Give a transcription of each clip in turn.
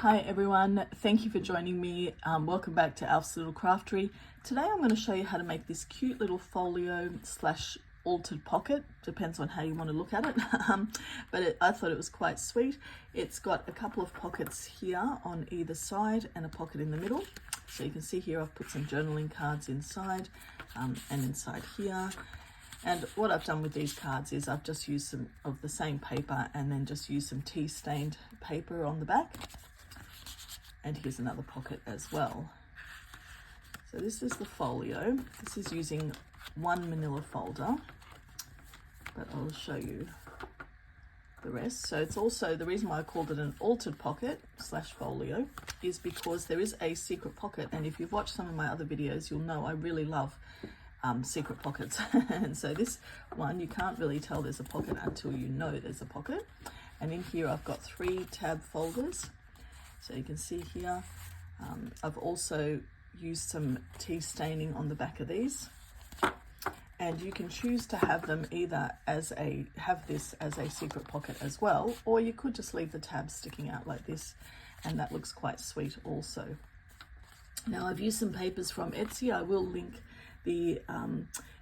Hi everyone, thank you for joining me. Welcome back to Alf's Little Craftery. Today I'm going to show you how to make this cute little folio slash altered pocket. Depends on how you want to look at it. I thought it was quite sweet. It's got a couple of pockets here on either side and a pocket in the middle. So you can see here I've put some journaling cards inside and inside here. And what I've done with these cards is I've just used some of the same paper and then just used some tea stained paper on the back. And here's another pocket as well. So this is the folio. This is using one manila folder, but I'll show you the rest. So it's also, the reason why I called it an altered pocket slash folio is because there is a secret pocket. And if you've watched some of my other videos, you'll know I really love secret pockets. And so this one, you can't really tell there's a pocket until you know there's a pocket. And in here, I've got 3 tab folders. So you can see here, I've also used some tea staining on the back of these. And you can choose to have them either have this as a secret pocket as well, or you could just leave the tabs sticking out like this, and that looks quite sweet also. Now I've used some papers from Etsy. I will link in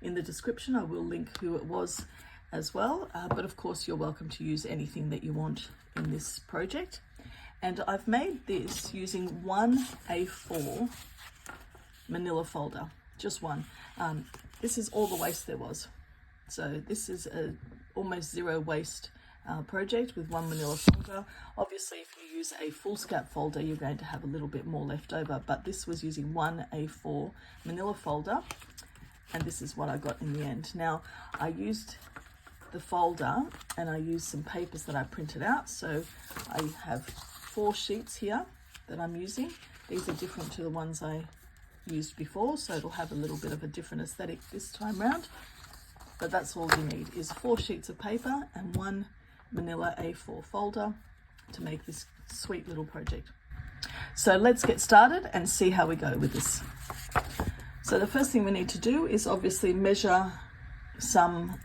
the description, I will link who it was as well. But of course you're welcome to use anything that you want in this project. And I've made this using one A4 manila folder, just one. This is all the waste there was. So this is a almost zero waste project with one manila folder. Obviously, if you use a foolscap folder, you're going to have a little bit more left over, but this was using one A4 manila folder, and this is what I got in the end. Now, I used the folder and I used some papers that I printed out. So I have 4 sheets here that I'm using. These are different to the ones I used before, so it'll have a little bit of a different aesthetic this time round. But that's all you need is 4 sheets of paper and one manila A4 folder to make this sweet little project. So let's get started and see how we go with this. So the first thing we need to do is obviously measure some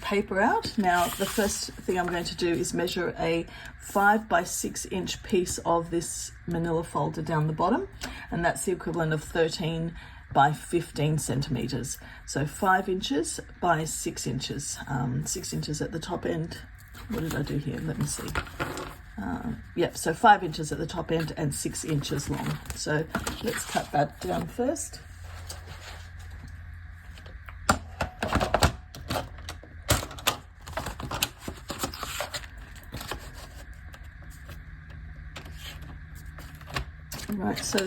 paper out. Now the first thing I'm going to do is measure a 5 by 6 inch piece of this manila folder down the bottom, and that's the equivalent of 13 by 15 centimeters. So 5 inches by 6 inches, 6 inches at the top end. What did I do here? Let me see. Yep, so 5 inches at the top end and 6 inches long. So let's cut that down first. Right, so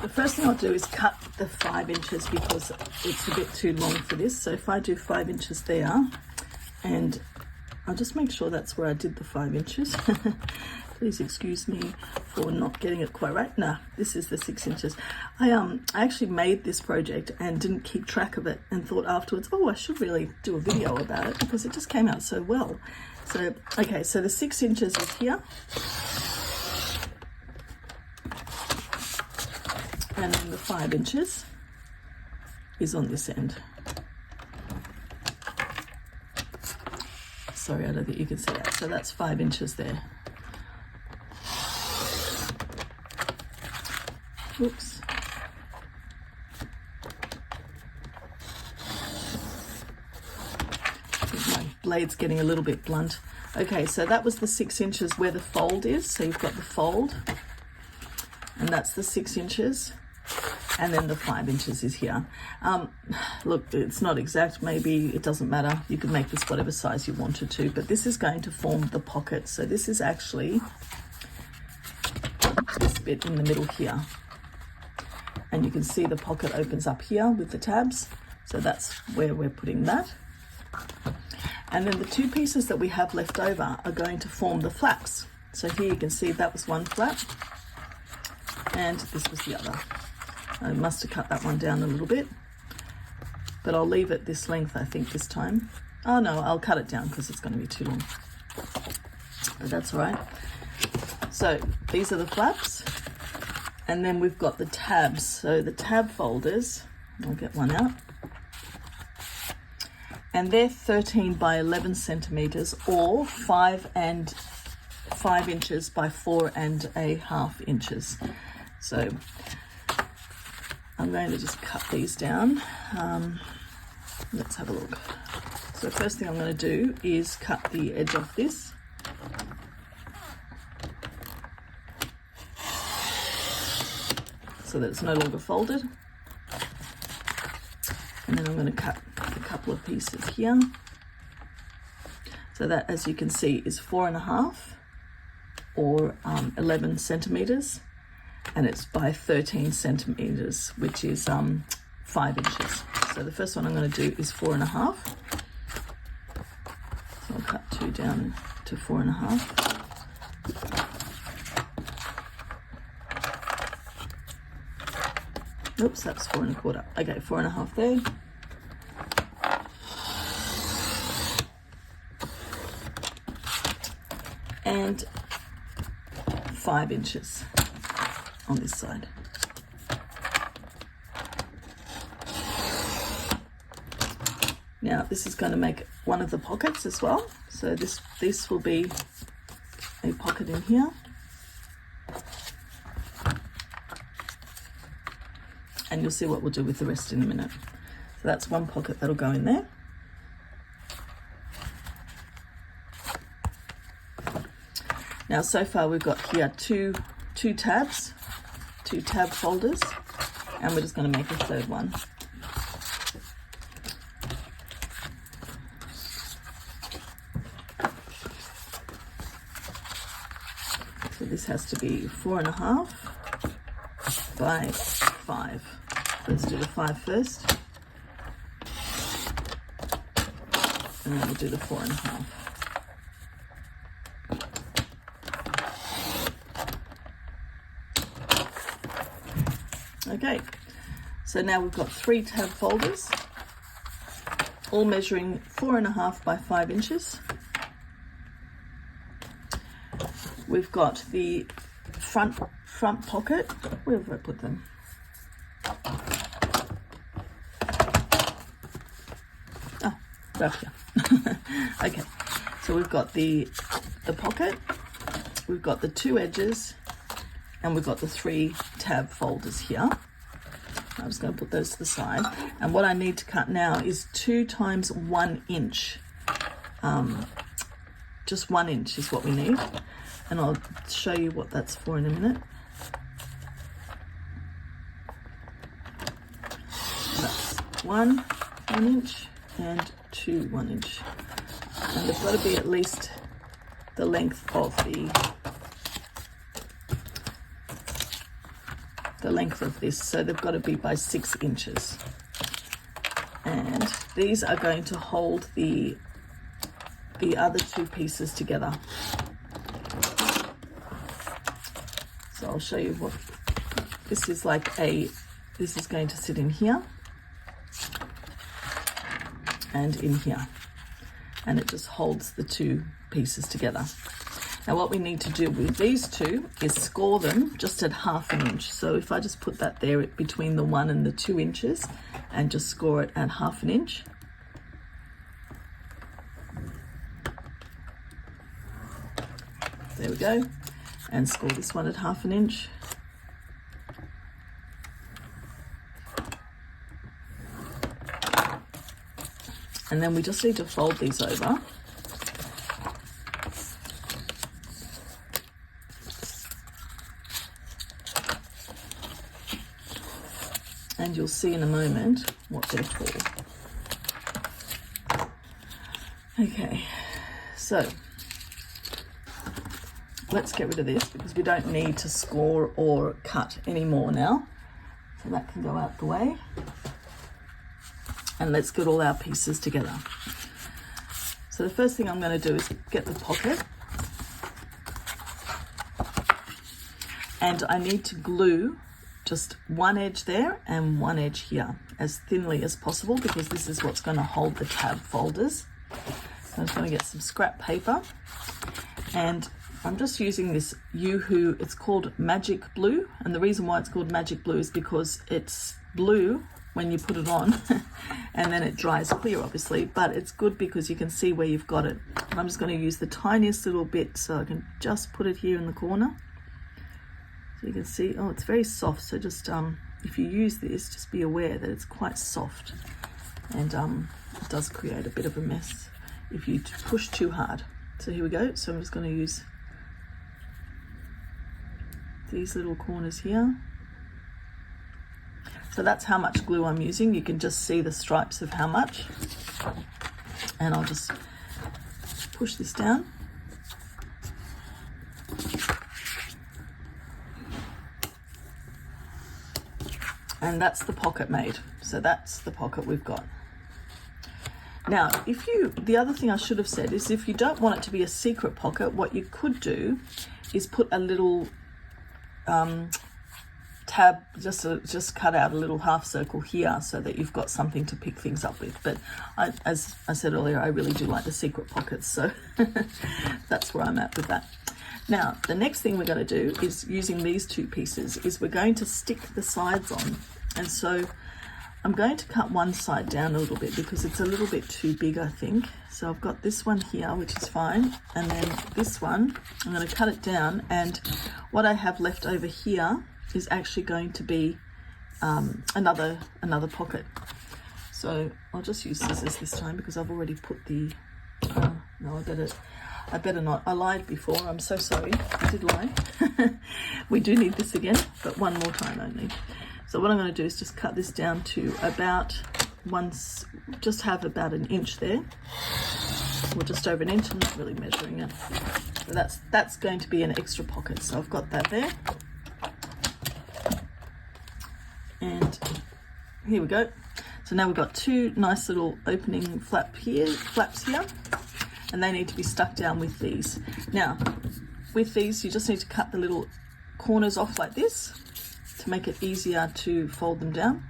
the first thing I'll do is cut the 5 inches because it's a bit too long for this. So if I do 5 inches there, and I'll just make sure that's where I did the 5 inches. Please excuse me for not getting it quite right. No, this is the 6 inches. I actually made this project and didn't keep track of it and thought afterwards, oh, I should really do a video about it because it just came out so well. So, okay, so the 6 inches is here. And then the 5 inches is on this end. Sorry, I don't think you can see that. So that's 5 inches there. Oops. My blade's getting a little bit blunt. Okay, so that was the 6 inches where the fold is. So you've got the fold, and that's the 6 inches. And then the 5 inches is here. Look, it's not exact. Maybe it doesn't matter. You can make this whatever size you wanted to, but this is going to form the pocket. So this is actually this bit in the middle here. And you can see the pocket opens up here with the tabs. So that's where we're putting that. And then the 2 pieces that we have left over are going to form the flaps. So here you can see that was one flap and this was the other. I must have cut that one down a little bit, but I'll leave it this length, I think, this time. Oh no, I'll cut it down because it's going to be too long, but that's all right. So these are the flaps, and then we've got the tabs. So the tab folders, I'll get one out, and they're 13 by 11 centimeters or 5 and 5 inches by 4.5 inches. So I'm going to just cut these down. Let's have a look. So the first thing I'm going to do is cut the edge off this. So that it's no longer folded. And then I'm going to cut a couple of pieces here. So that, as you can see, is 4.5 or 11 centimeters, and it's by 13 centimeters, which is 5 inches. So the first one I'm going to do is 4.5. So I'll cut 2 down to 4.5. Oops, that's 4.25. Okay, 4.5 there. And 5 inches on this side. Now this is going to make one of the pockets as well. So this will be a pocket in here. And you'll see what we'll do with the rest in a minute. So that's one pocket that'll go in there. Now so far we've got here two tab folders, and we're just going to make a third one. So this has to be 4.5 by 5. Let's do the 5 first, and then we'll do the 4.5. Okay, so now we've got 3 tab folders, all measuring 4.5 by 5 inches. We've got the front pocket. Where have I put them? Oh, right here. Okay, so we've got the pocket, we've got the 2 edges, and we've got the 3 tab folders here. I'm just going to put those to the side. And what I need to cut now is 2 times 1 inch. Just 1 inch is what we need. And I'll show you what that's for in a minute. That's 1 inch and 2 1 inch. And they've got to be at least the length of this, so they've got to be by 6 inches. And these are going to hold the other 2 pieces together. So I'll show you what this is like. This is going to sit in here and in here, and it just holds the 2 pieces together. Now what we need to do with these 2 is score them just at 1/2 inch. So if I just put that there between the 1 and the 2 inches and just score it at 1/2 inch. There we go. And score this one at 1/2 inch. And then we just need to fold these over. And you'll see in a moment what they're for. Okay, so let's get rid of this because we don't need to score or cut anymore now. So that can go out the way. And let's get all our pieces together. So the first thing I'm going to do is get the pocket. And I need to glue just 1 edge there and 1 edge here as thinly as possible because this is what's going to hold the tab folders. So I'm just going to get some scrap paper, and I'm just using this Yoo-Hoo, it's called Magic Blue, and the reason why it's called Magic Blue is because it's blue when you put it on and then it dries clear, obviously, but it's good because you can see where you've got it. And I'm just going to use the tiniest little bit, so I can just put it here in the corner. So you can see, oh, it's very soft. So just if you use this, just be aware that it's quite soft, and it does create a bit of a mess if you push too hard. So here we go. So I'm just going to use these little corners here. So that's how much glue I'm using. You can just see the stripes of how much. And I'll just push this down. And that's the pocket made. So that's the pocket we've got. Now, the other thing I should have said is if you don't want it to be a secret pocket, what you could do is put a little tab, just cut out a little half circle here so that you've got something to pick things up with. But as I said earlier, I really do like the secret pockets, so that's where I'm at with that. Now, the next thing we're going to do is, using these two pieces, is we're going to stick the sides on. And so I'm going to cut one side down a little bit because it's a little bit too big, I think. So I've got this one here, which is fine. And then this one, I'm going to cut it down. And what I have left over here is actually going to be another pocket. So I'll just use scissors this time because I've already put the, no, I better not. I lied before. I'm so sorry. I did lie. We do need this again, but one more time only. So what I'm going to do is just cut this down to about just have about an inch there, or just over an inch. I'm not really measuring it. So that's going to be an extra pocket. So I've got that there. And here we go. So now we've got two nice little opening flaps here, and they need to be stuck down with these. Now, with these, you just need to cut the little corners off like this to make it easier to fold them down.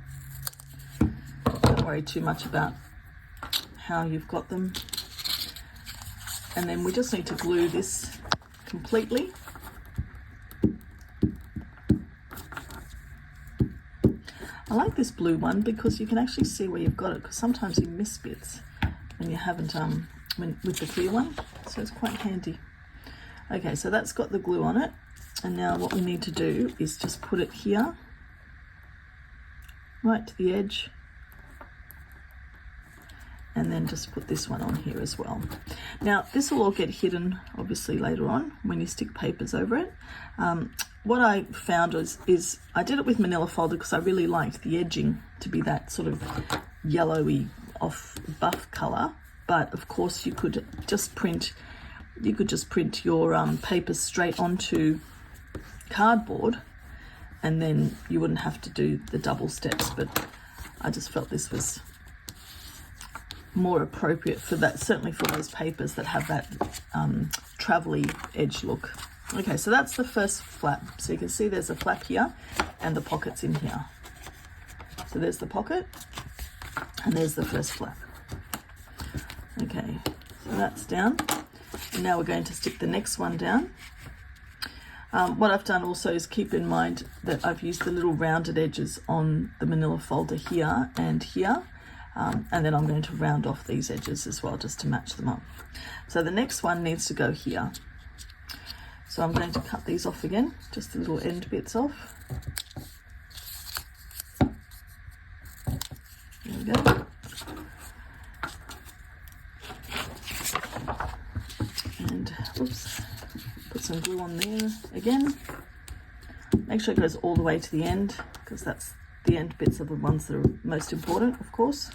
Don't worry too much about how you've got them. And then we just need to glue this completely. I like this blue one because you can actually see where you've got it, because sometimes you miss bits when you haven't with the clear one, so it's quite handy. Okay, so that's got the glue on it, and now what we need to do is just put it here, right to the edge, and then just put this one on here as well. Now this will all get hidden obviously later on when you stick papers over it. What I found is I did it with Manilla folder because I really liked the edging to be that sort of yellowy off buff color. But of course you could just print your papers straight onto cardboard, and then you wouldn't have to do the double steps. But I just felt this was more appropriate for that, certainly for those papers that have that travel-y edge look. Okay, so that's the first flap. So you can see there's a flap here and the pocket's in here. So there's the pocket and there's the first flap. Okay, so that's down. And now we're going to stick the next one down. What I've done also is keep in mind that I've used the little rounded edges on the Manilla folder here and here. And then I'm going to round off these edges as well just to match them up. So the next one needs to go here. So I'm going to cut these off again, just the little end bits off. There we go. And oops, put some glue on there again. Make sure it goes all the way to the end, because that's the end bits are the ones that are most important, of course.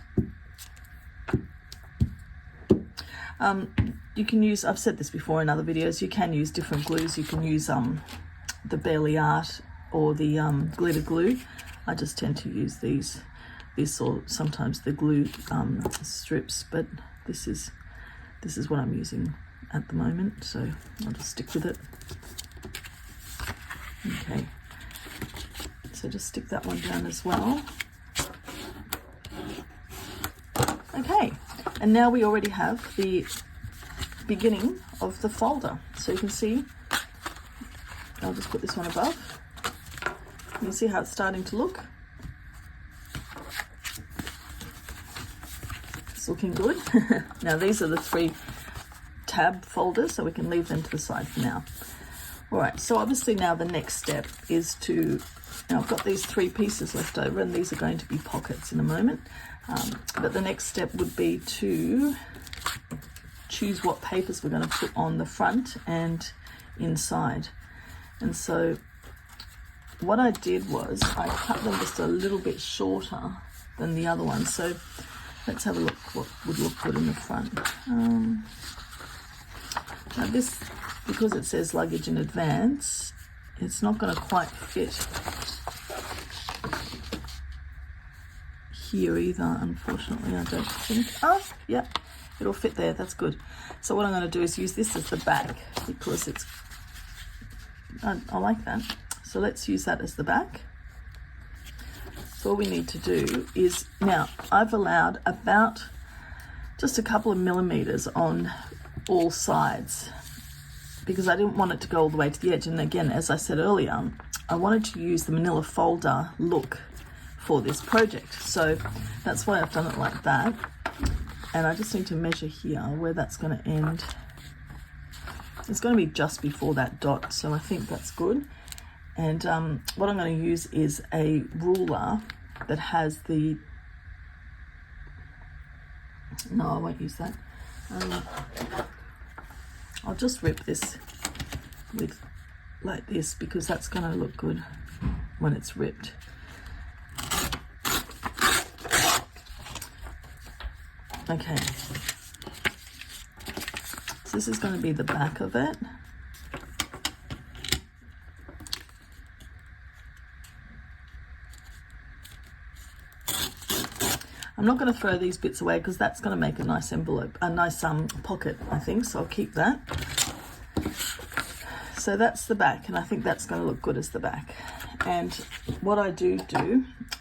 You can use, I've said this before in other videos, you can use different glues. You can use the Barely Art or the glitter glue. I just tend to use this or sometimes the glue strips, but this is what I'm using at the moment, so I'll just stick with it. Okay, so just stick that one down as well. Okay, and now we already have the beginning of the folder. So you can see, I'll just put this one above. You can see how it's starting to look. It's looking good. Now these are the 3 tab folders, so we can leave them to the side for now. All right, so obviously now the next step is to, now I've got these 3 pieces left over, and these are going to be pockets in a moment. But the next step would be to choose what papers we're going to put on the front and inside. And so what I did was I cut them just a little bit shorter than the other one. So let's have a look what would look good in the front. Now this, because it says luggage in advance, it's not going to quite fit here either, unfortunately, I don't think. Oh, yeah, it'll fit there, that's good. So what I'm going to do is use this as the back, because it's, I like that. So let's use that as the back. So all we need to do is, now I've allowed about just a couple of millimeters on all sides, because I didn't want it to go all the way to the edge. And again, as I said earlier, I wanted to use the manila folder look for this project. So that's why I've done it like that. And I just need to measure here where that's going to end. It's going to be just before that dot, so I think that's good. And what I'm going to use is a ruler that has the, no, I won't use that. I'll just rip this with like this, because that's going to look good when it's ripped. Okay, so this is going to be the back of it. I'm not going to throw these bits away, because that's going to make a nice envelope, a nice pocket, I think, so I'll keep that. So that's the back, and I think that's going to look good as the back. And what I do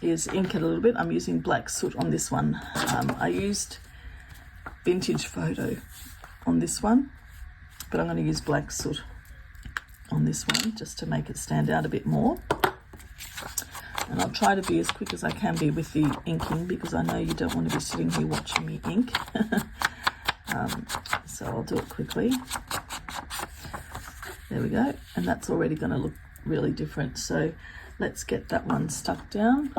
is ink it a little bit. I'm using black soot on this one. I used vintage photo on this one, but I'm going to use black soot on this one just to make it stand out a bit more. And I'll try to be as quick as I can be with the inking, because I know you don't want to be sitting here watching me ink. So I'll do it quickly. There we go. And that's already going to look really different. So let's get that one stuck down.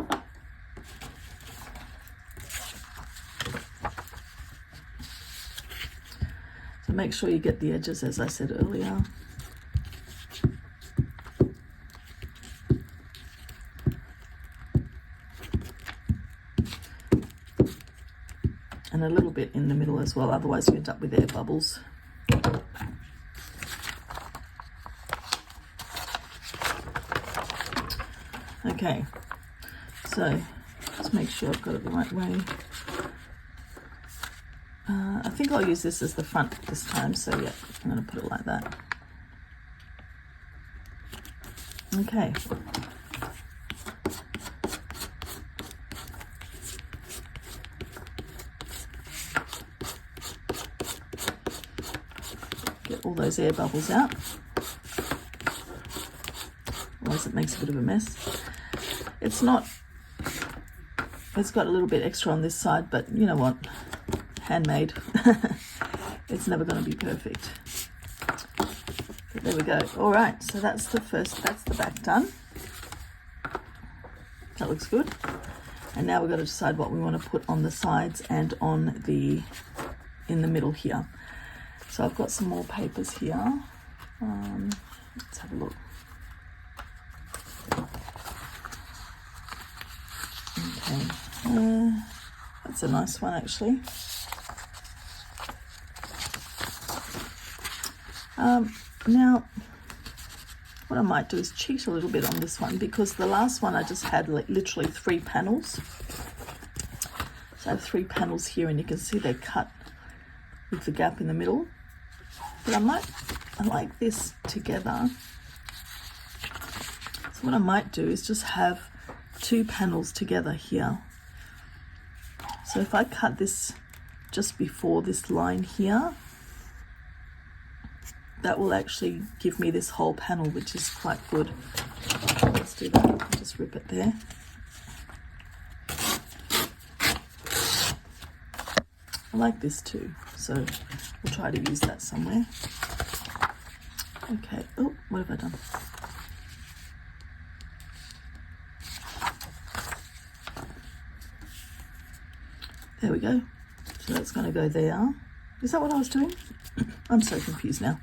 So make sure you get the edges, as I said earlier. And a little bit in the middle as well, otherwise you end up with air bubbles. Okay, so let's make sure I've got it the right way. I think I'll use this as the front this time, so yeah, I'm going to put it like that. Okay. Get all those air bubbles out, otherwise it makes a bit of a mess. It's not, it's got a little bit extra on this side, but you know what, handmade. It's never going to be perfect. But there we go. All right, so that's the back done. That looks good. And now we've got to decide what we want to put on the sides and on the, in the middle here. So I've got some more papers here. Let's have a look. Okay, that's a nice one actually. Now, what I might do is cheat a little bit on this one, because the last one I just had literally 3 panels. So I have 3 panels here, and you can see they're cut with the gap in the middle. But I like this together. So what I might do is just have 2 panels together here. So if I cut this just before this line here, that will actually give me this whole panel, which is quite good. Let's do that. I'll just rip it there. I like this too, so we'll try to use that somewhere. Okay, oh, what have I done? There we go. So that's going to go there. Is that what I was doing? I'm so confused now.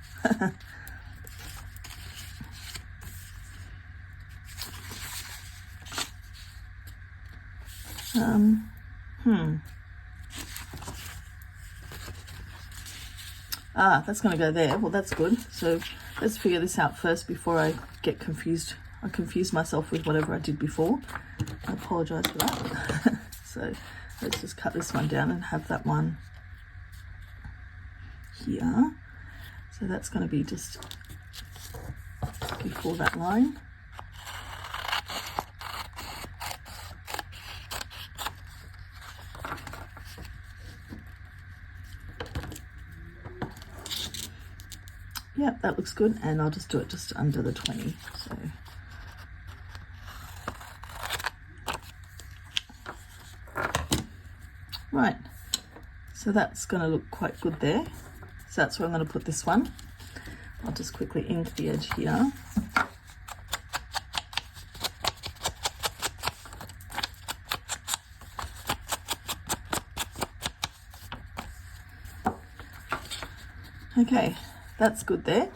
That's going to go there. Well, that's good. So let's figure this out first before I get confused. I confused myself with whatever I did before. I apologize for that. So let's just cut this one down and have that one here. So that's going to be just before that line. Yep, that looks good, and I'll just do it just under the 20. So right, so that's going to look quite good there. So that's where I'm going to put this one. I'll just quickly ink the edge here. Okay, that's good there.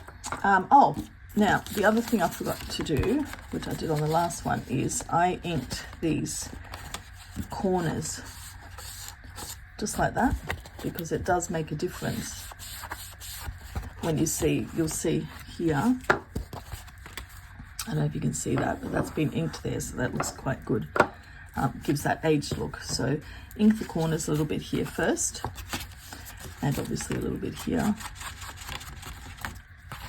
Oh, now the other thing I forgot to do, which I did on the last one, is I inked these corners just like that, because it does make a difference when you'll see here. I don't know if you can see that, but that's been inked there, so that looks quite good. Gives that aged look. So ink the corners a little bit here first, and obviously a little bit here.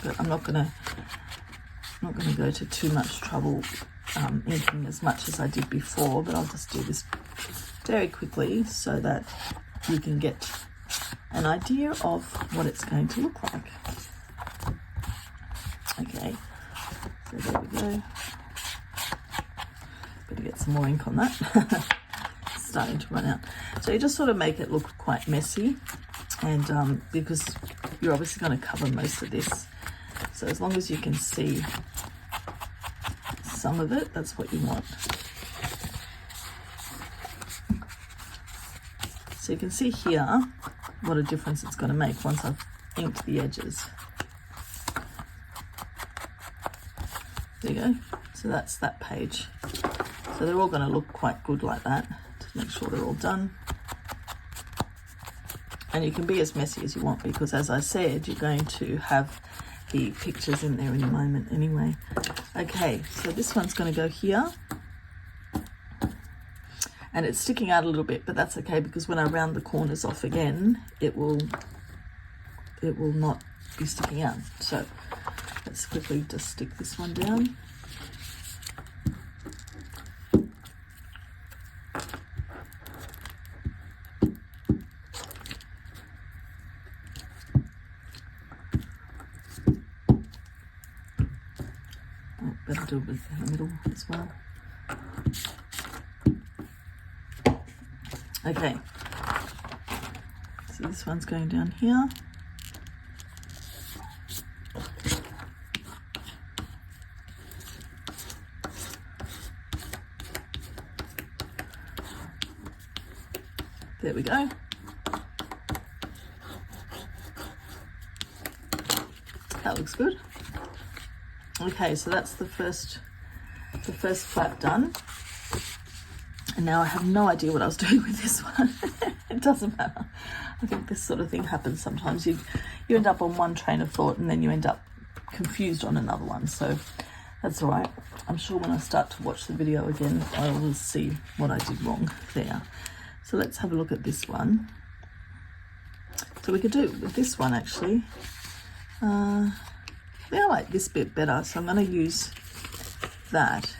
But I'm not gonna go to too much trouble inking as much as I did before, but I'll just do this very quickly so that you can get an idea of what it's going to look like. Okay, so there we go. Better get some more ink on that. It's starting to run out. So you just sort of make it look quite messy, and because you're obviously going to cover most of this. So as long as you can see some of it, that's what you want. So you can see here what a difference it's going to make once I've inked the edges. There you go. So that's that page. So they're all going to look quite good like that, to make sure they're all done. And you can be as messy as you want, because as I said, you're going to have the pictures in there in a moment anyway. Okay, so this one's going to go here. And it's sticking out a little bit, but that's okay, because when I round the corners off again, it will not be sticking out. So let's quickly just stick this one down. Oh, better do it with the middle as well. Okay, so this one's going down here. There we go. That looks good. Okay, so that's the first flap done. And now I have no idea what I was doing with this one. It doesn't matter. I think this sort of thing happens sometimes. You end up on one train of thought and then you end up confused on another one. So that's all right. I'm sure when I start to watch the video again, I will see what I did wrong there. So let's have a look at this one. So we could do it with this one actually. I like this bit better, so I'm going to use that.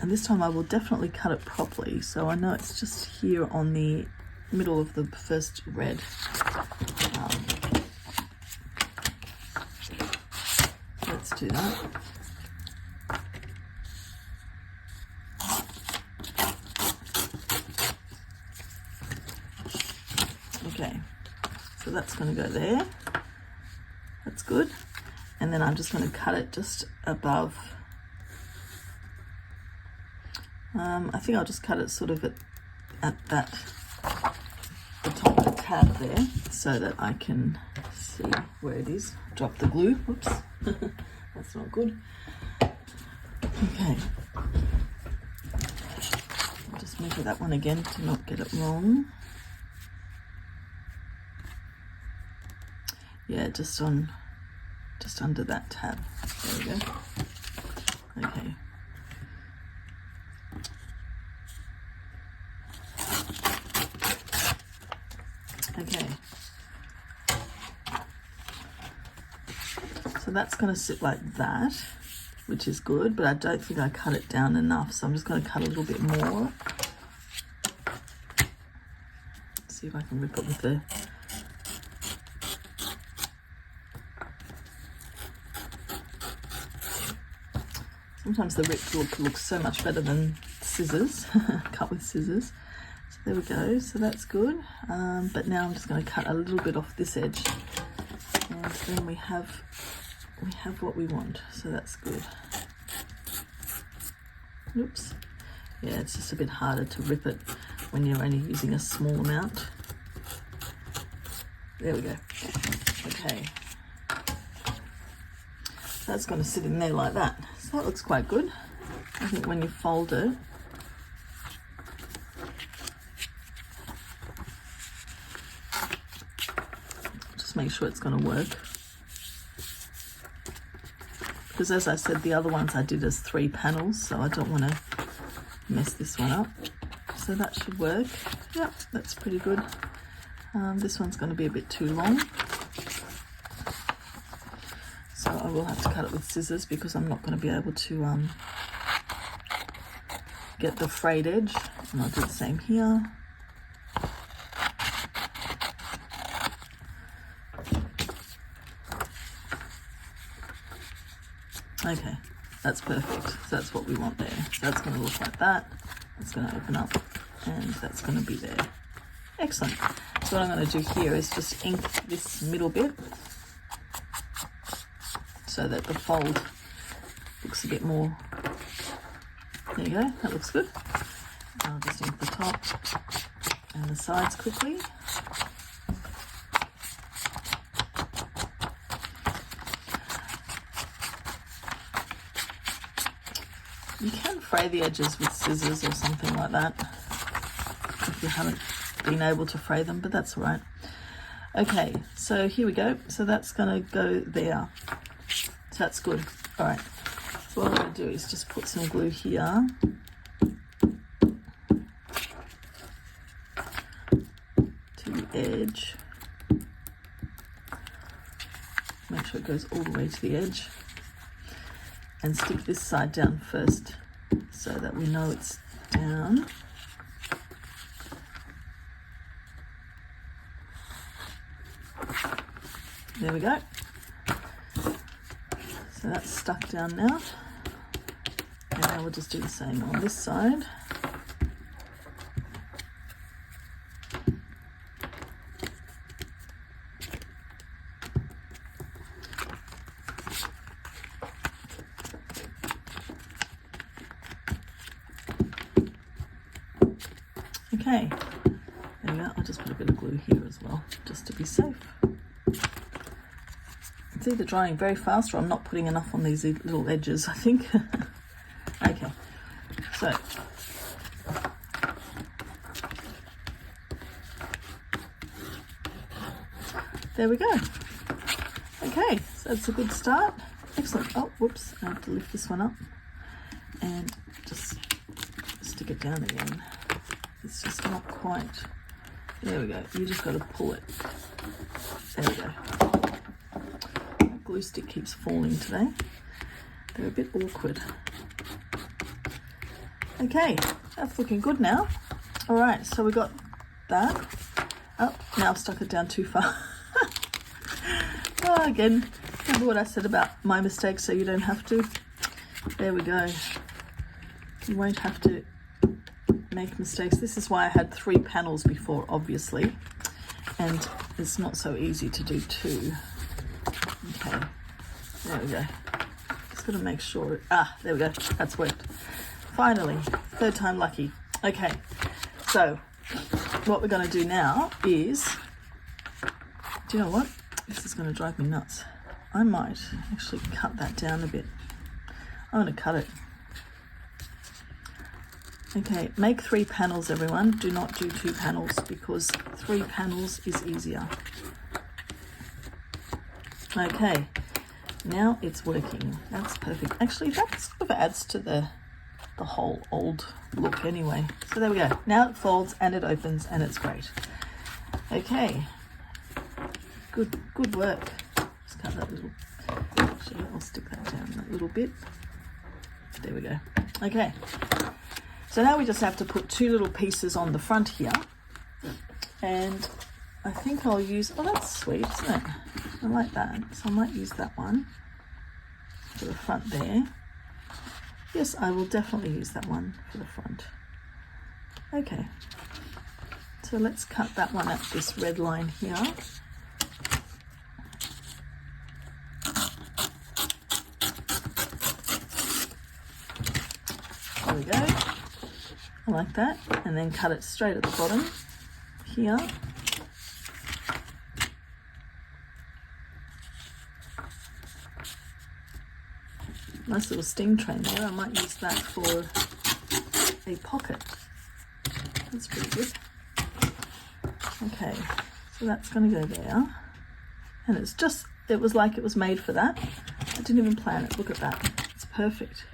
And this time I will definitely cut it properly, so I know it's just here on the middle of the first red. Let's do that. Okay, so that's going to go there. That's good. And then I'm just going to cut it just above. I think I'll just cut it sort of at that, the top of the tab there, so that I can see where it is. Drop the glue. Whoops, that's not good. Okay, I'll just measure that one again to not get it wrong. Yeah, just under that tab. There we go. Okay. Okay. So that's going to sit like that, which is good, but I don't think I cut it down enough, so I'm just going to cut a little bit more. See if I can rip it with the... Sometimes the ripped look looks so much better than scissors, cut with scissors. So there we go, so that's good. But now I'm just going to cut a little bit off this edge, and then we have what we want, so that's good. Oops. Yeah, it's just a bit harder to rip it when you're only using a small amount. There we go. Okay. That's going to sit in there like that. So that looks quite good. I think when you fold it, just make sure it's going to work. Because as I said, the other ones I did as 3 panels, so I don't want to mess this one up. So that should work. Yep, that's pretty good. This one's going to be a bit too long, so I will have to cut it with scissors because I'm not going to be able to get the frayed edge. And I'll do the same here. Okay, that's perfect. So that's what we want there. So that's going to look like that. It's going to open up, and that's going to be there. Excellent. So what I'm going to do here is just ink this middle bit so that the fold looks a bit more. There you go, that looks good. I'll just ink the top and the sides quickly. You can fray the edges with scissors or something like that if you haven't been able to fray them, but that's all right. Okay, so here we go. So that's going to go there. So that's good. All right. So what I'm going to do is just put some glue here. To the edge. Make sure it goes all the way to the edge. And stick this side down first so that we know it's down. There we go. So that's stuck down now. And now we'll just do the same on this side. Okay, there we go. I'll just put a bit of glue here as well, just to be safe. It's either drying very fast or I'm not putting enough on these little edges, I think. Okay, so there we go. Okay, so that's a good start. Excellent. Oh, whoops, I have to lift this one up and just stick it down again. It's just not quite. There we go. You just got to pull it. There we go. That glue stick keeps falling today. They're a bit awkward. Okay, that's looking good now. All right, so we got that. Oh, now I've stuck it down too far. Oh, again, remember what I said about my mistakes so you don't have to? There we go. You won't have to make mistakes. This is why I had 3 panels before, obviously, and it's not so easy to do two. Okay, there we go. Just got to make sure. There we go. That's worked. Finally, third time lucky. Okay, so what we're going to do now is, do you know what? This is going to drive me nuts. I might actually cut that down a bit. I'm going to cut it. Okay, make 3 panels, everyone. Do not do 2 panels because 3 panels is easier. Okay, now it's working. That's perfect. Actually, that sort of adds to the whole old look anyway. So there we go. Now it folds and it opens and it's great. Okay, good work. Just cut that little. Actually, I'll stick that down a little bit. There we go. Okay. So now we just have to put 2 little pieces on the front here, and I think I'll use, oh, that's sweet, isn't it? I like that. So I might use that one for the front there. Yes, I will definitely use that one for the front. Okay, so let's cut that one at this red line here. There we go. I like that, and then cut it straight at the bottom here. Nice little steam train there. I might use that for a pocket. That's pretty good. Okay, so that's going to go there, and it's just, it was like it was made for that. I didn't even plan it. Look at that. It's perfect.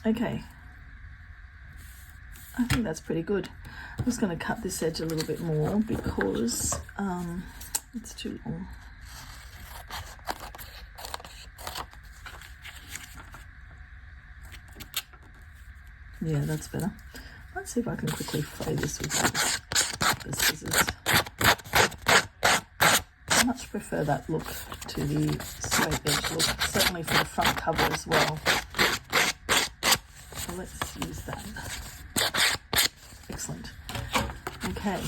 Okay, I think that's pretty good. I'm just going to cut this edge a little bit more because it's too long. Yeah, that's better. Let's see if I can quickly fray this with the scissors. I much prefer that look to the straight edge look, certainly for the front cover as well. So let's use that. Excellent. Okay.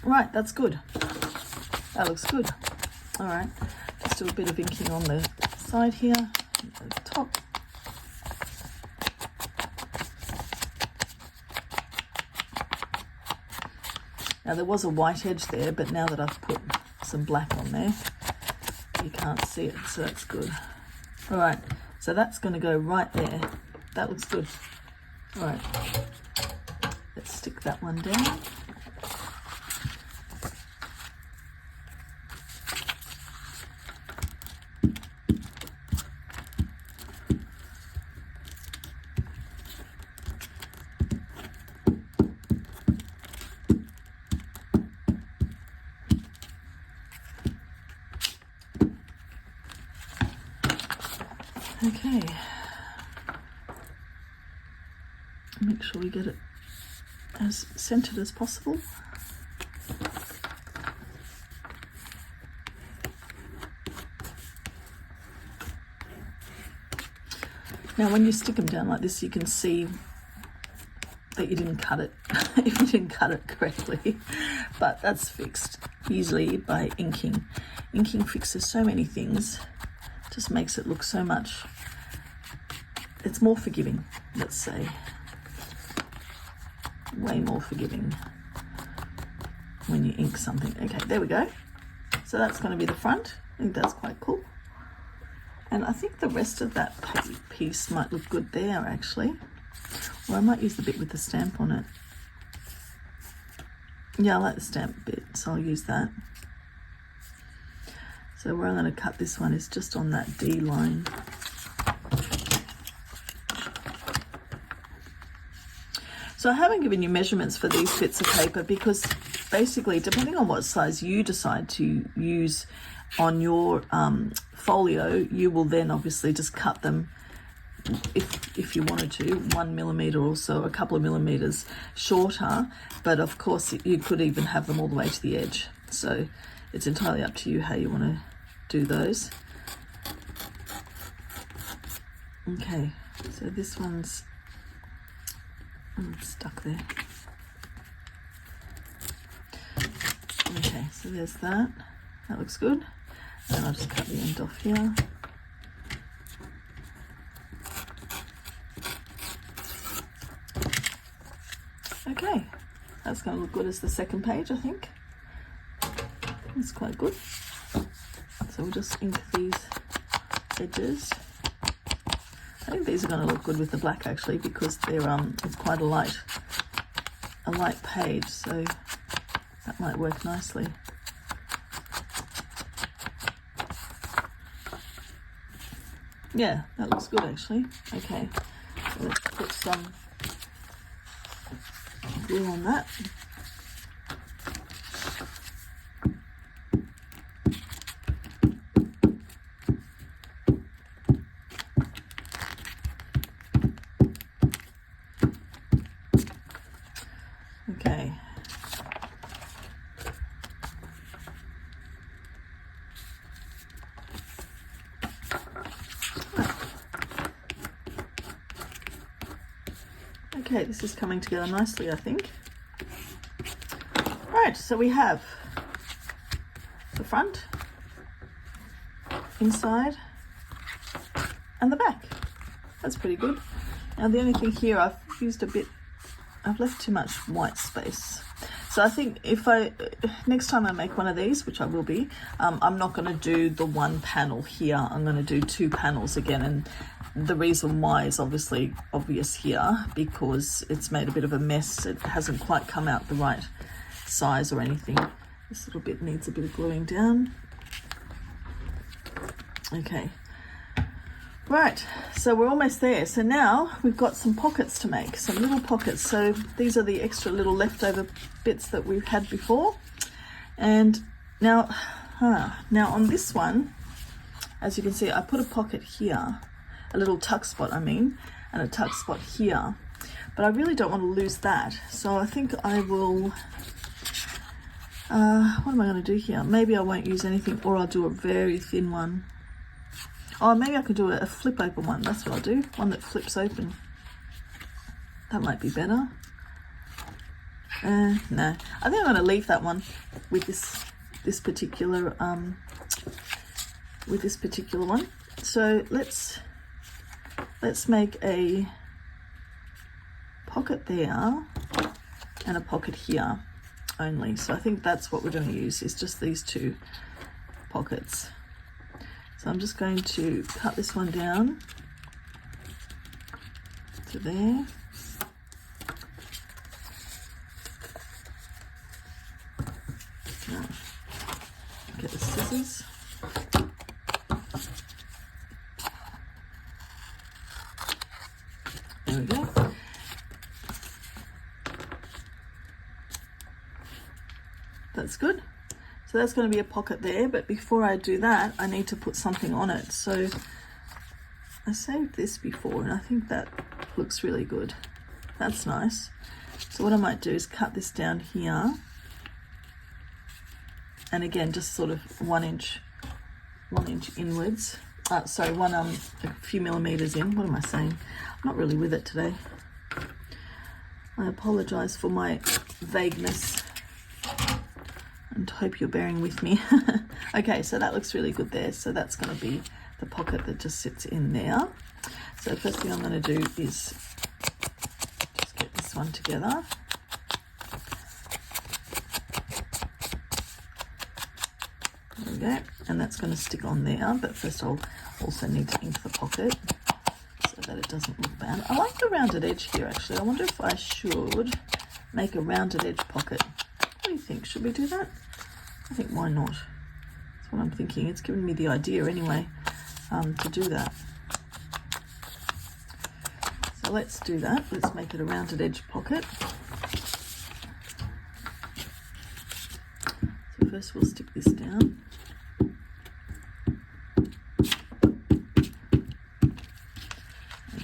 Right, that's good. That looks good. All right, just do a bit of inking on the side here, at the top. Now there was a white edge there, but now that I've put some black on there, you can't see it, so that's good. All right, so that's going to go right there. That looks good. All right, let's stick that one down. Okay, make sure we get it as centered as possible. Now when you stick them down like this, you can see that you didn't cut it if you didn't cut it correctly, but that's fixed easily by inking. Inking fixes so many things, just makes it look so much, it's more forgiving, let's say. Way more forgiving when you ink something. Okay, there we go. So that's going to be the front. I think that's quite cool. And I think the rest of that piece might look good there actually. Or I might use the bit with the stamp on it. Yeah, I like the stamp bit, so I'll use that. So where I'm going to cut this one is just on that D line. So I haven't given you measurements for these bits of paper because basically, depending on what size you decide to use on your folio, you will then obviously just cut them, if you wanted to, 1 millimeter or so, a couple of millimeters shorter. But of course, you could even have them all the way to the edge. So it's entirely up to you how you want to do those. Okay, so this one's stuck there. Okay, so there's that. That looks good. And I'll just cut the end off here. Okay, that's going to look good as the second page, I think. It's quite good. So we'll just ink these edges. I think these are going to look good with the black actually, because they're it's quite a light page, so that might work nicely. Yeah, that looks good actually. Okay, so let's put some glue on that. Okay. Okay, this is coming together nicely, I think. Right, so we have the front, inside, and the back. That's pretty good. Now the only thing here, I've left too much white space. So I think next time I make one of these, which I will be, I'm not going to do the one panel here. I'm going to do 2 panels again. And the reason why is obvious here, because it's made a bit of a mess. It hasn't quite come out the right size or anything. This little bit needs a bit of gluing down. Okay. Right, so we're almost there. So now we've got some pockets to make, some little pockets. So these are the extra little leftover bits that we've had before. And now on this one, as you can see, I put a pocket here, a little tuck spot, and a tuck spot here. But I really don't want to lose that. So I think I will, what am I going to do here? Maybe I won't use anything, or I'll do a very thin one. Oh, maybe I could do a flip open one. That's what I'll do. One that flips open. That might be better. No, I think I'm going to leave that one with this particular one. So let's make a pocket there and a pocket here only. So I think that's what we're going to use, is just these 2 pockets. So I'm just going to cut this one down to there. Now, get the scissors. There we go. That's good. So that's going to be a pocket there, but before I do that, I need to put something on it. So I saved this before, and I think that looks really good. That's nice. So what I might do is cut this down here, and again, just sort of 1 inch inwards. A few millimeters in. What am I saying? I'm not really with it today. I apologize for my vagueness, and hope you're bearing with me. Okay, so that looks really good there. So that's going to be the pocket that just sits in there. So first thing I'm going to do is just get this one together. There we go. And that's going to stick on there. But first I'll also need to ink the pocket so that it doesn't look bad. I like the rounded edge here actually. I wonder if I should make a rounded edge pocket. What do you think? Should we do that? I think why not? That's what I'm thinking. It's given me the idea anyway, to do that. So let's do that. Let's make it a rounded edge pocket. So first we'll stick this down.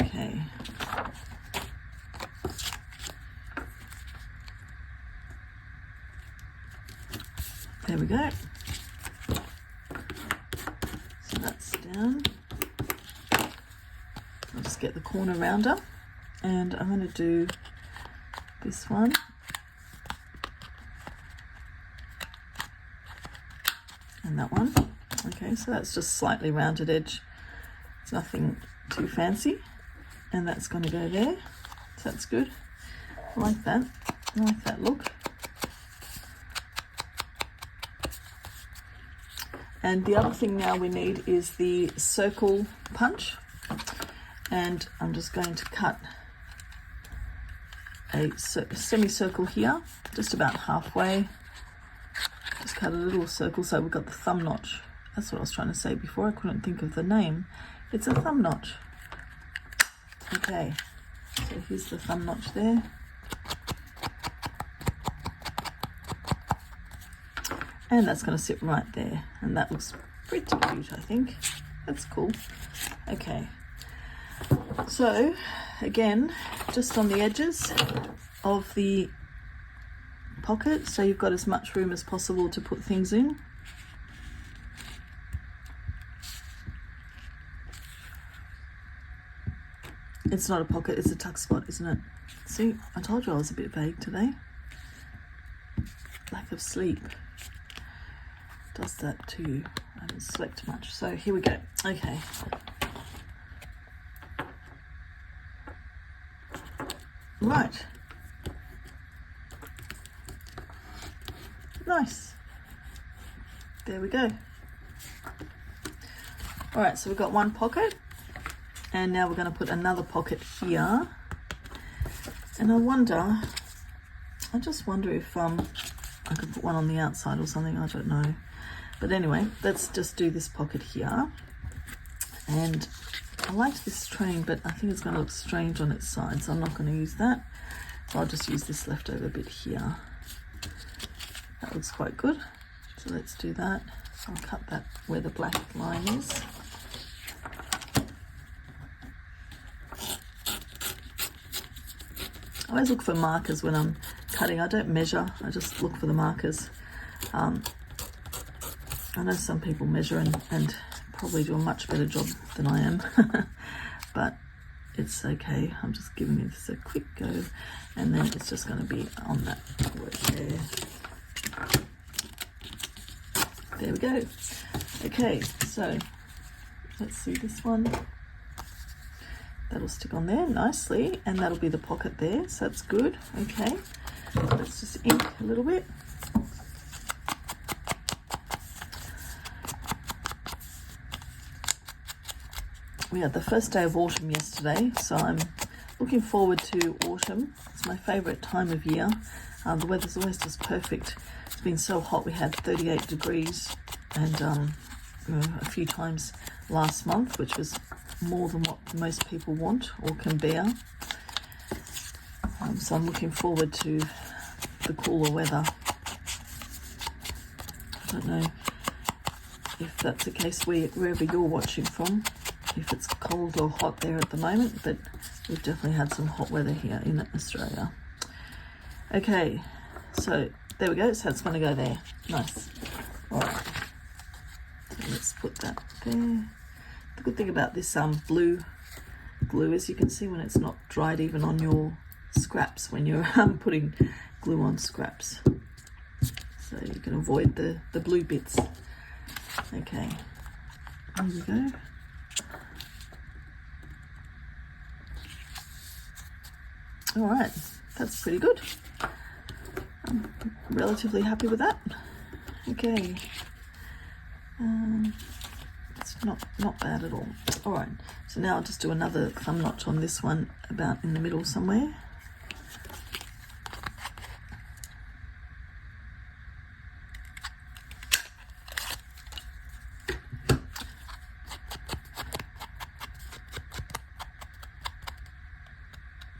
Okay. There we go. So that's down. get the corner rounder, and I'm going to do this one. And that one. Okay, so that's just slightly rounded edge. It's nothing too fancy. And that's going to go there. So that's good. I like that. I like that look. And the other thing now we need is the circle punch. And I'm just going to cut a semicircle here, just about halfway. Just cut a little circle so we've got the thumb notch. That's what I was trying to say before. I couldn't think of the name. It's a thumb notch. Okay, so here's the thumb notch there. And that's going to sit right there. And that looks pretty cute, I think. That's cool. Okay. So, again, just on the edges of the pocket, so you've got as much room as possible to put things in. It's not a pocket, it's a tuck spot, isn't it? See, I told you I was a bit vague today. Lack of sleep does that to you. I haven't slept much. So here we go. Okay. Right. Nice. There we go. All right, so we've got one pocket, and now we're going to put another pocket here. And I just wonder if I could put one on the outside or something, I don't know. But anyway, let's just do this pocket here. And I like this train, but I think it's going to look strange on its side, so I'm not going to use that. So I'll just use this leftover bit here. That looks quite good. So let's do that. I'll cut that where the black line is. I always look for markers when I'm cutting. I don't measure, I just look for the markers. I know some people measure and probably do a much better job than I am, but it's okay. I'm just giving this a quick go, and then it's just going to be on that work there. There we go. Okay, so let's see this one. That'll stick on there nicely, and that'll be the pocket there, so that's good. Okay, let's just ink a little bit. We had the first day of autumn yesterday, so I'm looking forward to autumn. It's my favourite time of year. The weather's always just perfect. It's been so hot. We had 38 degrees and a few times last month, which was more than what most people want or can bear. So I'm looking forward to the cooler weather. I don't know if that's the case wherever you're watching from, if it's cold or hot there at the moment, but we've definitely had some hot weather here in Australia. Okay, so there we go. So it's going to go there. Nice. All right. So let's put that there. The good thing about this blue glue is you can see when it's not dried even on your scraps when you're putting glue on scraps. So you can avoid the blue bits. Okay, there we go. All right, that's pretty good. I'm relatively happy with that. Okay, it's not bad at all. All right, so now I'll just do another thumb notch on this one about in the middle somewhere.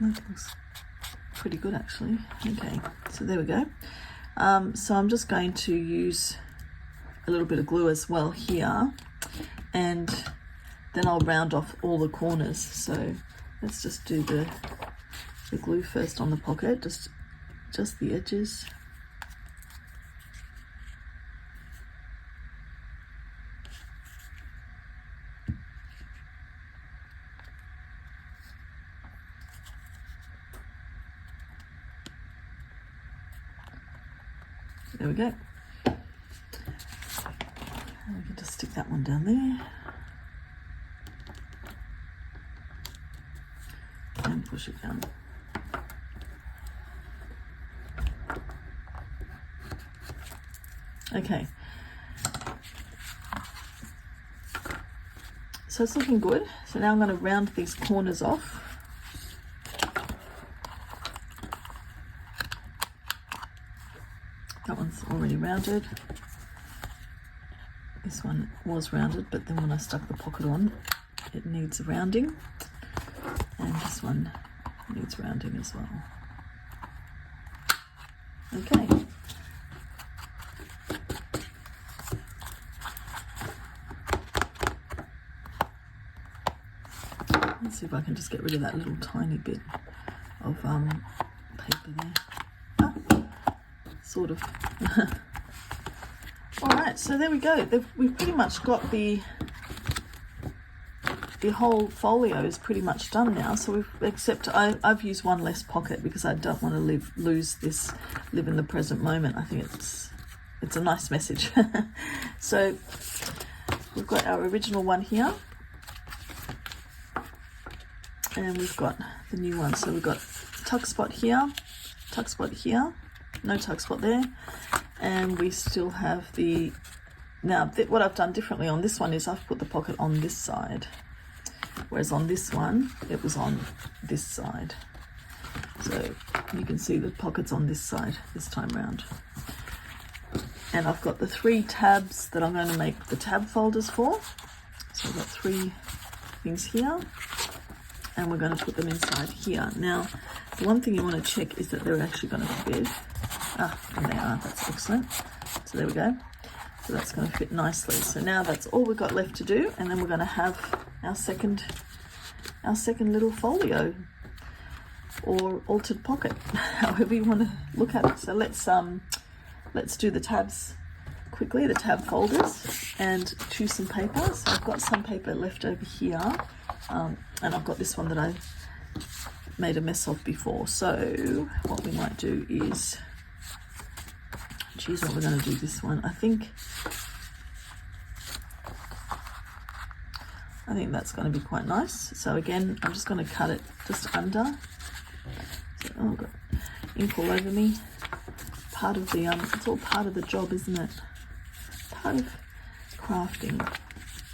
That looks pretty good actually. Okay, so there we go. So I'm just going to use a little bit of glue as well here, and then I'll round off all the corners. So let's just do the glue first on the pocket, just the edges. There we go. And we can just stick that one down there. And push it down. Okay. So it's looking good. So now I'm going to round these corners off. That one's already rounded. This one was rounded, but then when I stuck the pocket on, it needs rounding. And this one needs rounding as well. Okay. Let's see if I can just get rid of that little tiny bit of paper there. Ah, sort of. All right, so there we go. We've pretty much got the whole folio is pretty much done now. So except I've used one less pocket because I don't want to live in the present moment. I think it's a nice message. So we've got our original one here. And we've got the new one. So we've got tuck spot here, no tuck spot there. And we still have what I've done differently on this one is I've put the pocket on this side. Whereas on this one, it was on this side. So you can see the pocket's on this side this time round. And I've got the 3 tabs that I'm going to make the tab folders for. So I've got 3 things here. And we're going to put them inside here. Now, the one thing you want to check is that they're actually going to fit. And they are. That's excellent. So there we go. So that's going to fit nicely. So now that's all we've got left to do, and then we're going to have our second little folio or altered pocket, however you want to look at it. So let's do the tabs quickly, the tab folders, and choose some paper. So I've got some paper left over here, and I've got this one that I made a mess of before. So what we might do is choose what we're going to do this one. I think that's going to be quite nice. So again, I'm just going to cut it just under. So, oh, I've got ink all over me. Part of the it's all part of the job, isn't it? Part of crafting.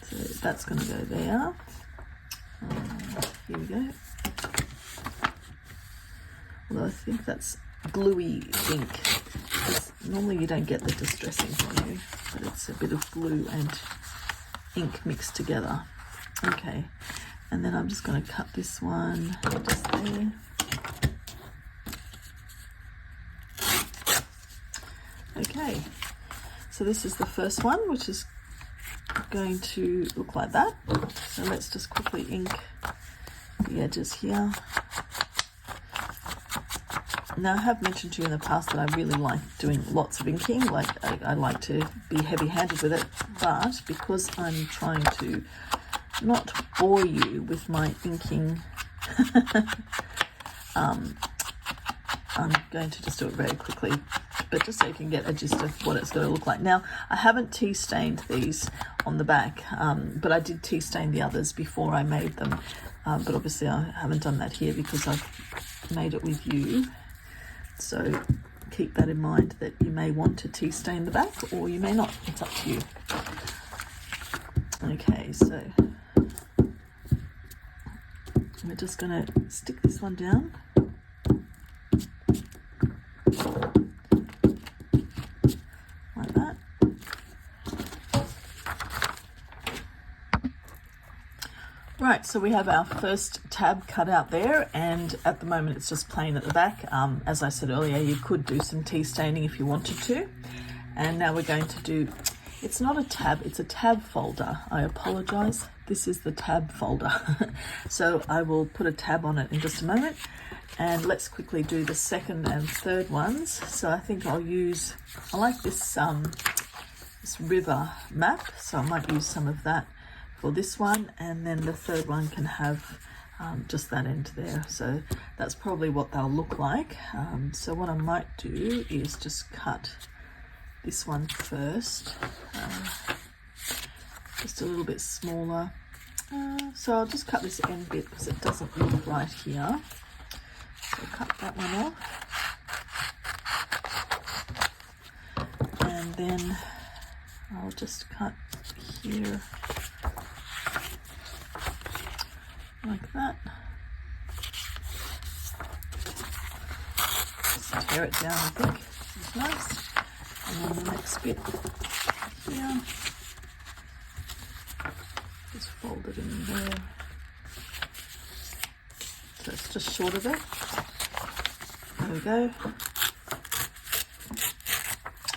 So that's going to go there. Here we go. Although I think that's gluey ink. Normally you don't get the distressing from you, but it's a bit of glue and ink mixed together. Okay, and then I'm just going to cut this one just there. Okay, so this is the first one, which is going to look like that. So let's just quickly ink the edges here. Now, I have mentioned to you in the past that I really like doing lots of inking. Like, I like to be heavy-handed with it, but because I'm trying to not bore you with my inking, I'm going to just do it very quickly, but just so you can get a gist of what it's going to look like. Now, I haven't tea stained these on the back, but I did tea stain the others before I made them, but obviously I haven't done that here because I've made it with you. So keep that in mind, that you may want to tea stain the back or you may not. It's up to you. Okay, so we're just going to stick this one down. Like that. Right, so we have our first tab cut out there, and at the moment it's just plain at the back. As I said earlier, you could do some tea staining if you wanted to. And now we're going to do, it's not a tab, it's a tab folder. I apologize. This is the tab folder. So I will put a tab on it in just a moment. And let's quickly do the second and third ones. So I think I like this river map, so I might use some of that for this one, and then the third one can have just that end there. So that's probably what they'll look like. So what I might do is just cut this one first, just a little bit smaller. So I'll just cut this end bit because it doesn't look right here. So cut that one off. And then I'll just cut here like that. Just tear it down, I think. It's nice. And then the next bit here. Just fold it in there. So it's just short of it. There we go.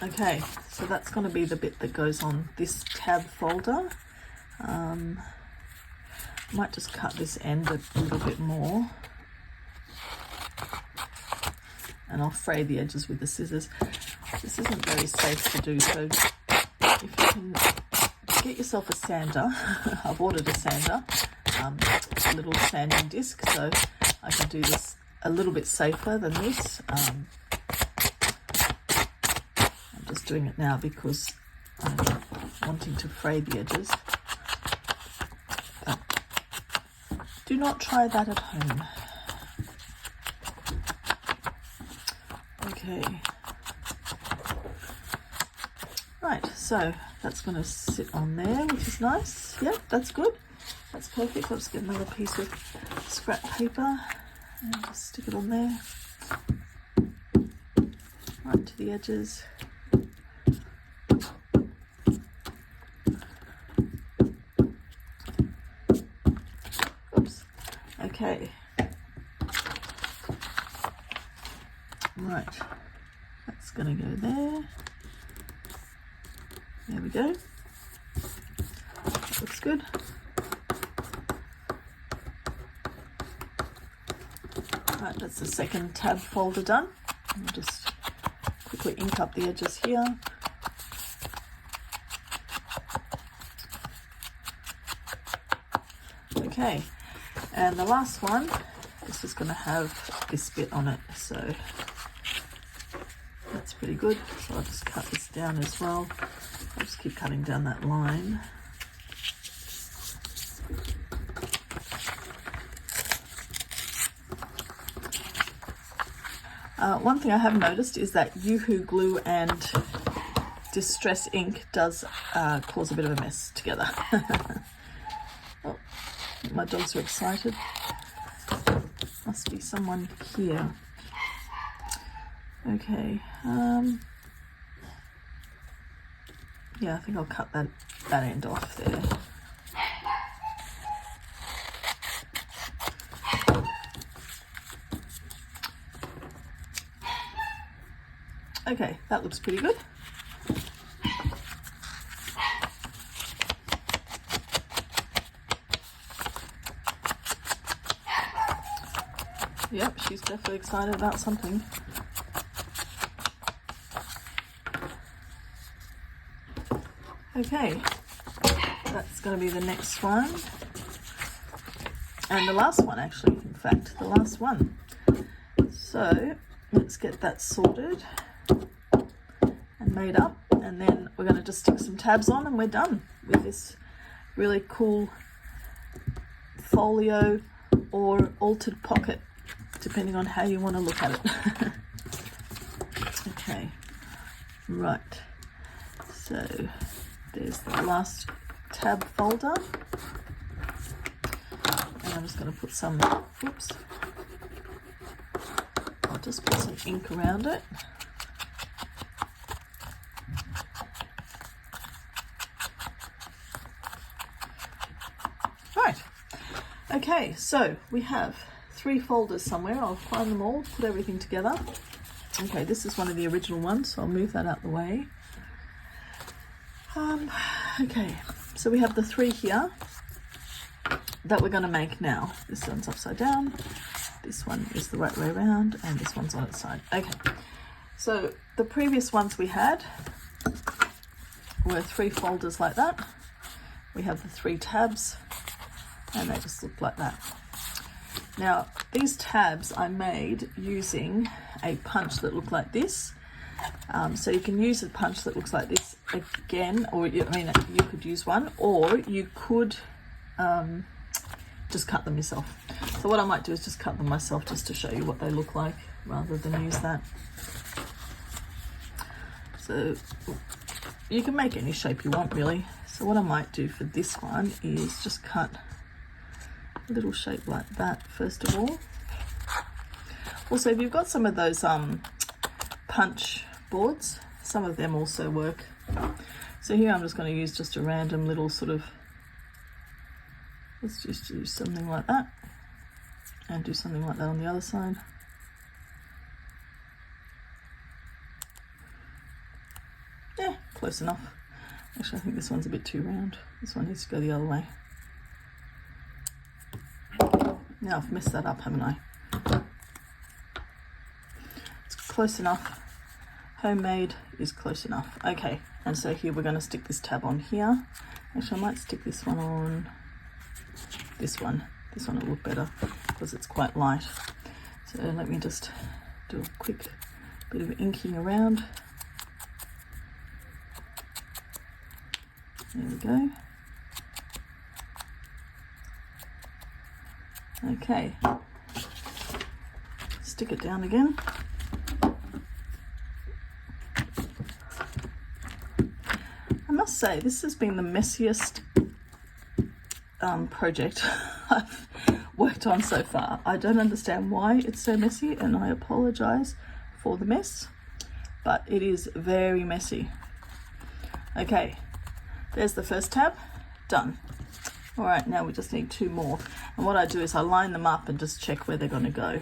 Okay, so that's going to be the bit that goes on this tab folder. Might just cut this end a little bit more. And I'll fray the edges with the scissors. This isn't very safe to do, so if you can get yourself a sander. I've ordered a sander, a little sanding disc, so I can do this a little bit safer than this. I'm just doing it now because I'm wanting to fray the edges. But do not try that at home. Okay. Right, so that's going to sit on there, which is nice. Yep, that's good. That's perfect. I'll just get another piece of scrap paper and just stick it on there. Right to the edges. Oops. Okay. Right. That's going to go there. There we go. That looks good. Right, that's the second tab folder done. I'll just quickly ink up the edges here. Okay, and the last one, this is going to have this bit on it, so that's pretty good. So I'll just cut this down as well. I'll just keep cutting down that line. One thing I have noticed is that Yoo-Hoo glue and Distress ink does cause a bit of a mess together. Oh, my dogs are excited. Must be someone here. Okay. Yeah, I think I'll cut that end off there. Okay, that looks pretty good. Yep, she's definitely excited about something. Okay, that's going to be the next one. And the last one, actually, in fact, the last one. So let's get that sorted and made up. And then we're going to just stick some tabs on and we're done with this really cool folio or altered pocket, depending on how you want to look at it. Okay, right. So there's the last tab folder. And I'm just going to put some, oops, I'll just put some ink around it. Right, okay, so we have 3 folders somewhere. I'll find them all, put everything together. Okay, this is one of the original ones, so I'll move that out the way. Okay, so we have the 3 here that we're going to make now. This one's upside down, this one is the right way around, and this one's on its side. Okay, so the previous ones we had were 3 folders like that. We have the 3 tabs, and they just look like that. Now, these tabs I made using a punch that looked like this. So you can use a punch that looks like this again, or you could use one, or you could just cut them yourself. So what I might do is just cut them myself just to show you what they look like rather than use that. So you can make any shape you want really. So what I might do for this one is just cut a little shape like that first of all. Also, if you've got some of those punch boards, some of them also work. So here I'm just going to use just a random little sort of, let's just do something like that and do something like that on the other side. Yeah, close enough. Actually, I think this one's a bit too round. This one needs to go the other way. Now I've messed that up, haven't I? It's close enough. Homemade is close enough. Okay, and so here we're going to stick this tab on here. Actually, I might stick this one on this one. This one will look better because it's quite light. So let me just do a quick bit of inking around. There we go. Okay, stick it down again. I must say, this has been the messiest project I've worked on so far. I don't understand why it's so messy, and I apologize for the mess, but it is very messy. Okay, there's the first tab, done. All right, now we just need two more. And what I do is I line them up and just check where they're going to go.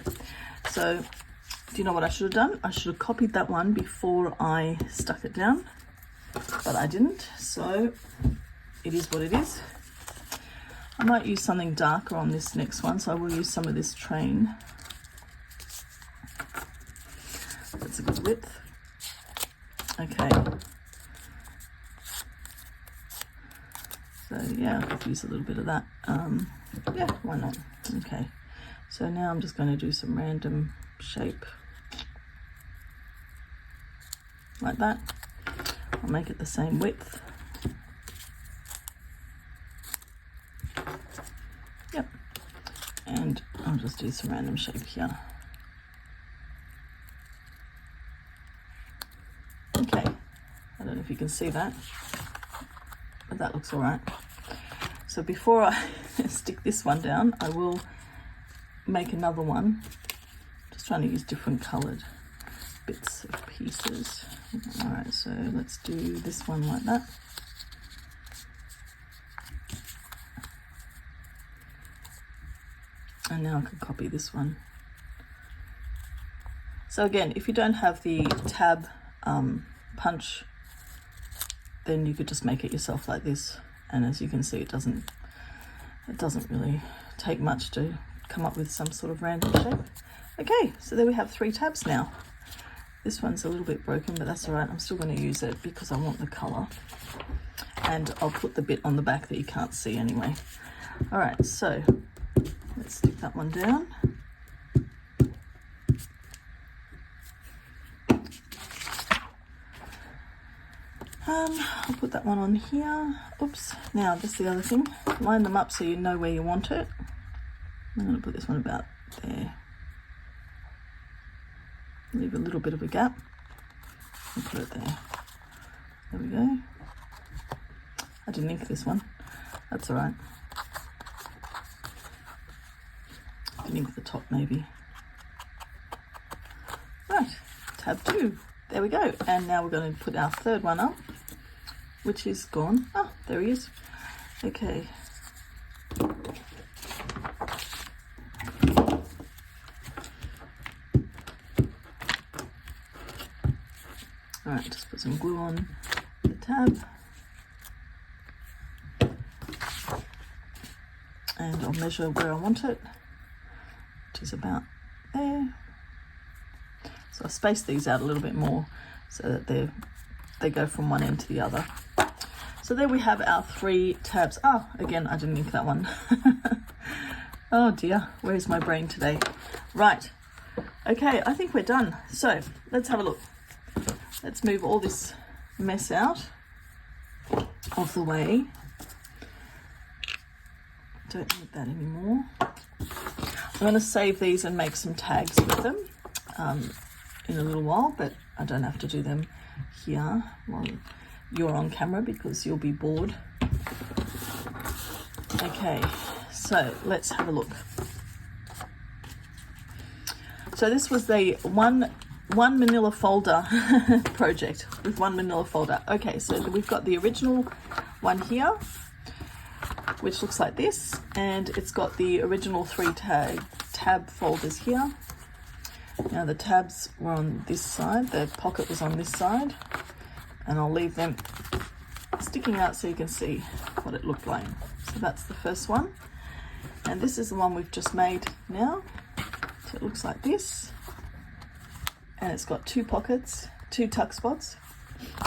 So, do you know what I should have done? I should have copied that one before I stuck it down, but I didn't. So, it is what it is. I might use something darker on this next one, so I will use some of this train. That's a good width. Okay. So yeah, I could use a little bit of that. Yeah, why not? Okay, so now I'm just going to do some random shape like that. I'll make it the same width. Yep, and I'll just do some random shape here. Okay, I don't know if you can see that, but that looks all right. So before I stick this one down, I will make another one. Just trying to use different coloured bits of pieces. All right, so let's do this one like that. And now I can copy this one. So again, if you don't have the tab punch, then you could just make it yourself like this. And as you can see, it doesn't really take much to come up with some sort of random shape. Okay, so there we have 3 tabs now. This one's a little bit broken, but that's all right. I'm still going to use it because I want the colour. And I'll put the bit on the back that you can't see anyway. All right, so let's stick that one down. I'll put that one on here. Oops. Now, that's the other thing. Line them up so you know where you want it. I'm going to put this one about there. Leave a little bit of a gap and put it there. There we go. I didn't ink this one. That's all right. I can ink the top maybe. Right, tab 2. There we go. And now we're going to put our third one up, which is gone. Oh, there he is. Okay. All right, just put some glue on the tab. And I'll measure where I want it, which is about there. So I space these out a little bit more so that they go from one end to the other. So there we have our 3 tabs. Oh, again, I didn't ink that one. Oh dear, where's my brain today? Right, okay, I think we're done. So let's have a look. let's move all this mess out of the way. Don't need that anymore. I'm going to save these and make some tags with them in a little while, but I don't have to do them here while you're on camera because you'll be bored. Okay, so let's have a look. So this was the one manila folder project with one manila folder. Okay, so we've got the original one here, which looks like this, and it's got the original 3 tab folders here. Now the tabs were on this side, the pocket was on this side, and I'll leave them sticking out so you can see what it looked like. So that's the first one, and this is the one we've just made now. So it looks like this, and it's got 2 pockets, 2 tuck spots,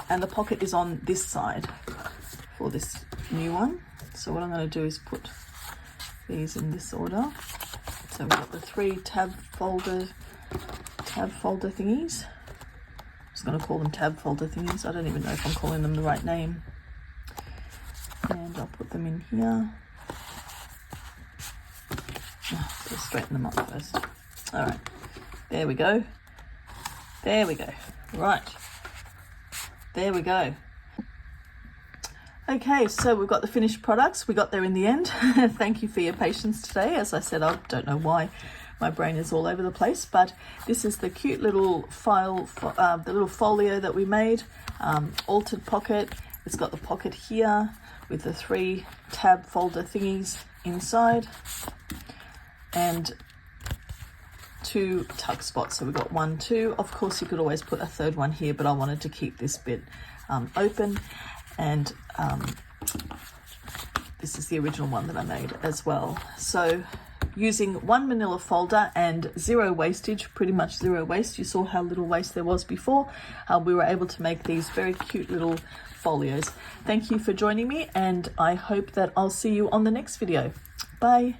and the pocket is on this side for this new one. So what I'm going to do is put these in this order. So we've got the 3 tab folder thingies. I'm just going to call them tab folder thingies. I don't even know if I'm calling them the right name. And I'll put them in here. Just straighten them up first. All right, there we go. There we go. Right, there we go. Okay, so we've got the finished products. We got there in the end. Thank you for your patience today. As I said, I don't know why my brain is all over the place, but this is the cute little file, the little folio that we made, altered pocket. It's got the pocket here with the 3 tab folder thingies inside and 2 tuck spots. So we've got 1, 2. Of course, you could always put a 3rd one here, but I wanted to keep this bit open. And this is the original one that I made as well. So using 1 manila folder and 0 wastage, pretty much 0 waste. You saw how little waste there was before. We were able to make these very cute little folios. Thank you for joining me, and I hope that I'll see you on the next video. Bye.